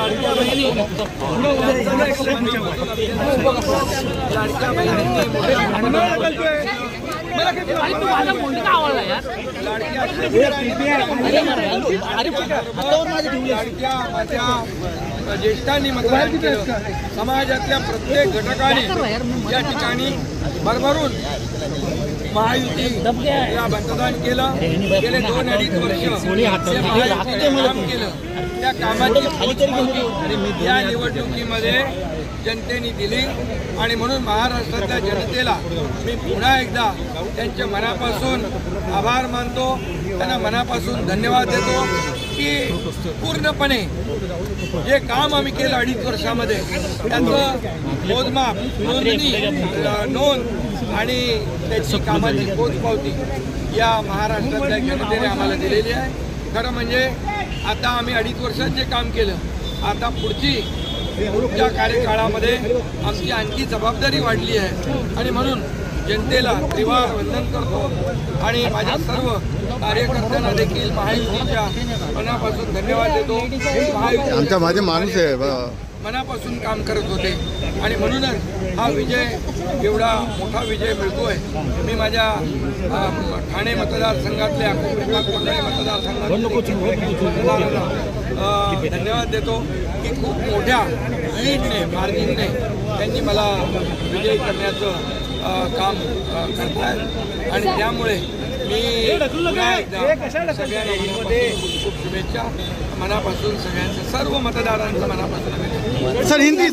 लाडक्या बहिणी माझ्या ज्येष्ठांनी मतदान केलं। समाजातल्या प्रत्येक घटकाने या ठिकाणी भरभरून महायुतीला मतदान केलं। गेले 2-2.5 वर्ष महायुतीने काम केलं। त्या कामाची या निवडणुकीमध्ये जनतेने दिली आणि म्हणून महाराष्ट्रातल्या जनतेला मी पुन्हा एकदा त्यांच्या मनापासून आभार मानतो, त्यांना मनापासून धन्यवाद देतो की पूर्णपणे जे काम आम्ही केलं 2.5 वर्षामध्ये त्याचं मोजमाप, नोंद आणि त्याची कामाची पोचपावती या महाराष्ट्रातल्या जनतेने आम्हाला दिलेली आहे। खरं म्हणजे आता आम्ही 2.5 वर्षात जे काम केलं, आता पुढच्या कार्यकाळामध्ये आमची आणखी जबाबदारी वाढली आहे आणि म्हणून जनतेला त्रिवार वंदन करतो आणि माझ्या सर्व कार्यकर्त्यांना देखील महायुतीच्या मनापासून धन्यवाद देतो। आमचा माझे माणूस आहे, मनापासून काम करत होते आणि म्हणूनच हा विजय एवढा मोठा विजय मिळतोय। मी माझ्या ठाणे मतदारसंघातल्या कोकण मतदारसंघातल्या धन्यवाद देतो की खूप मोठ्या लीडने मार्जिनने त्यांनी मला विजयी करण्याचं काम करतायत आणि त्यामुळे मी पुन्हा एकदा सगळ्यांना खूप शुभेच्छा मनापासून, सगळ्यांच्या सर्व मतदारांच्या मनापासून। सर हिंदी